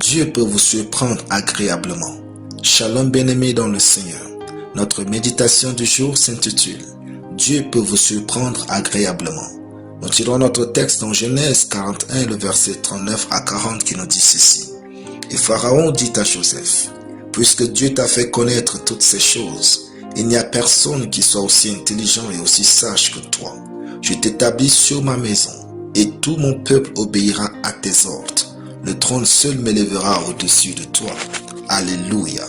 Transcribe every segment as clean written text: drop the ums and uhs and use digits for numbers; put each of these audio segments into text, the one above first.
Dieu peut vous surprendre agréablement. Shalom bien-aimés dans le Seigneur. Notre méditation du jour s'intitule « Dieu peut vous surprendre agréablement ». Nous tirons notre texte dans Genèse 41, le verset 39 à 40 qui nous dit ceci. « Et Pharaon dit à Joseph, « Puisque Dieu t'a fait connaître toutes ces choses, il n'y a personne qui soit aussi intelligent et aussi sage que toi. Je t'établis sur ma maison, et tout mon peuple obéira à tes ordres. Le trône seul m'élèvera au-dessus de toi. » Alléluia.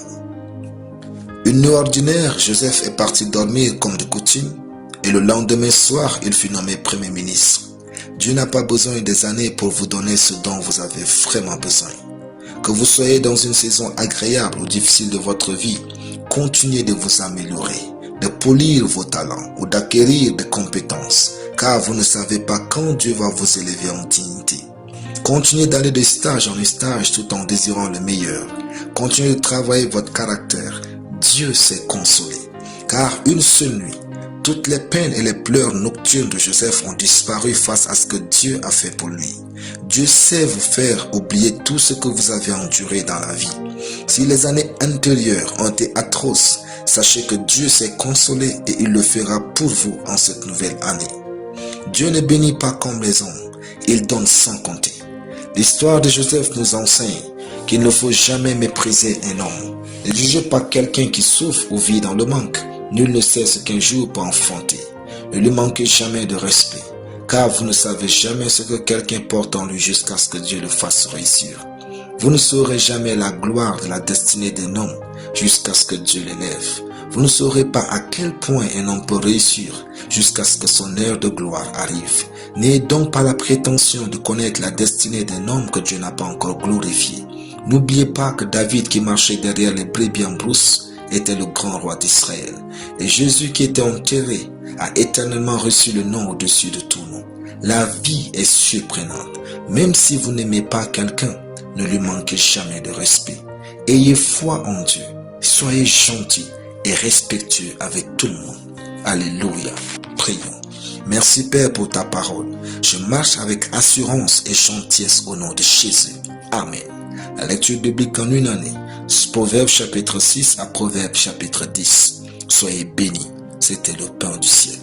Une nuit ordinaire, Joseph est parti dormir comme de coutume, et le lendemain soir, il fut nommé Premier ministre. Dieu n'a pas besoin des années pour vous donner ce dont vous avez vraiment besoin. Que vous soyez dans une saison agréable ou difficile de votre vie, continuez de vous améliorer, de polir vos talents ou d'acquérir des compétences, car vous ne savez pas quand Dieu va vous élever en dignité. Continuez d'aller de stage en stage tout en désirant le meilleur. Continuez de travailler votre caractère. Dieu s'est consolé, car une seule nuit, toutes les peines et les pleurs nocturnes de Joseph ont disparu face à ce que Dieu a fait pour lui. Dieu sait vous faire oublier tout ce que vous avez enduré dans la vie. Si les années antérieures ont été atroces, sachez que Dieu s'est consolé et il le fera pour vous en cette nouvelle année. Dieu ne bénit pas comme les hommes, il donne sans compter. L'histoire de Joseph nous enseigne qu'il ne faut jamais mépriser un homme. Ne jugez pas quelqu'un qui souffre ou vit dans le manque. Nul ne sait ce qu'un jour peut enfanter. Ne lui manquez jamais de respect, car vous ne savez jamais ce que quelqu'un porte en lui jusqu'à ce que Dieu le fasse réussir. Vous ne saurez jamais la gloire de la destinée d'un homme jusqu'à ce que Dieu l'élève. Vous ne saurez pas à quel point un homme peut réussir jusqu'à ce que son heure de gloire arrive. N'ayez donc pas la prétention de connaître la destinée d'un homme que Dieu n'a pas encore glorifié. N'oubliez pas que David qui marchait derrière les brebis en brousse était le grand roi d'Israël. Et Jésus qui était enterré a éternellement reçu le nom au-dessus de tout nom. La vie est surprenante. Même si vous n'aimez pas quelqu'un, ne lui manquez jamais de respect. Ayez foi en Dieu. Soyez gentils et respectueux avec tout le monde. Alléluia. Prions. Merci Père pour ta parole. Je marche avec assurance et gentillesse au nom de Jésus. Amen. La lecture biblique en une année. Proverbe chapitre 6 à Proverbe chapitre 10. Soyez bénis. C'était le pain du ciel.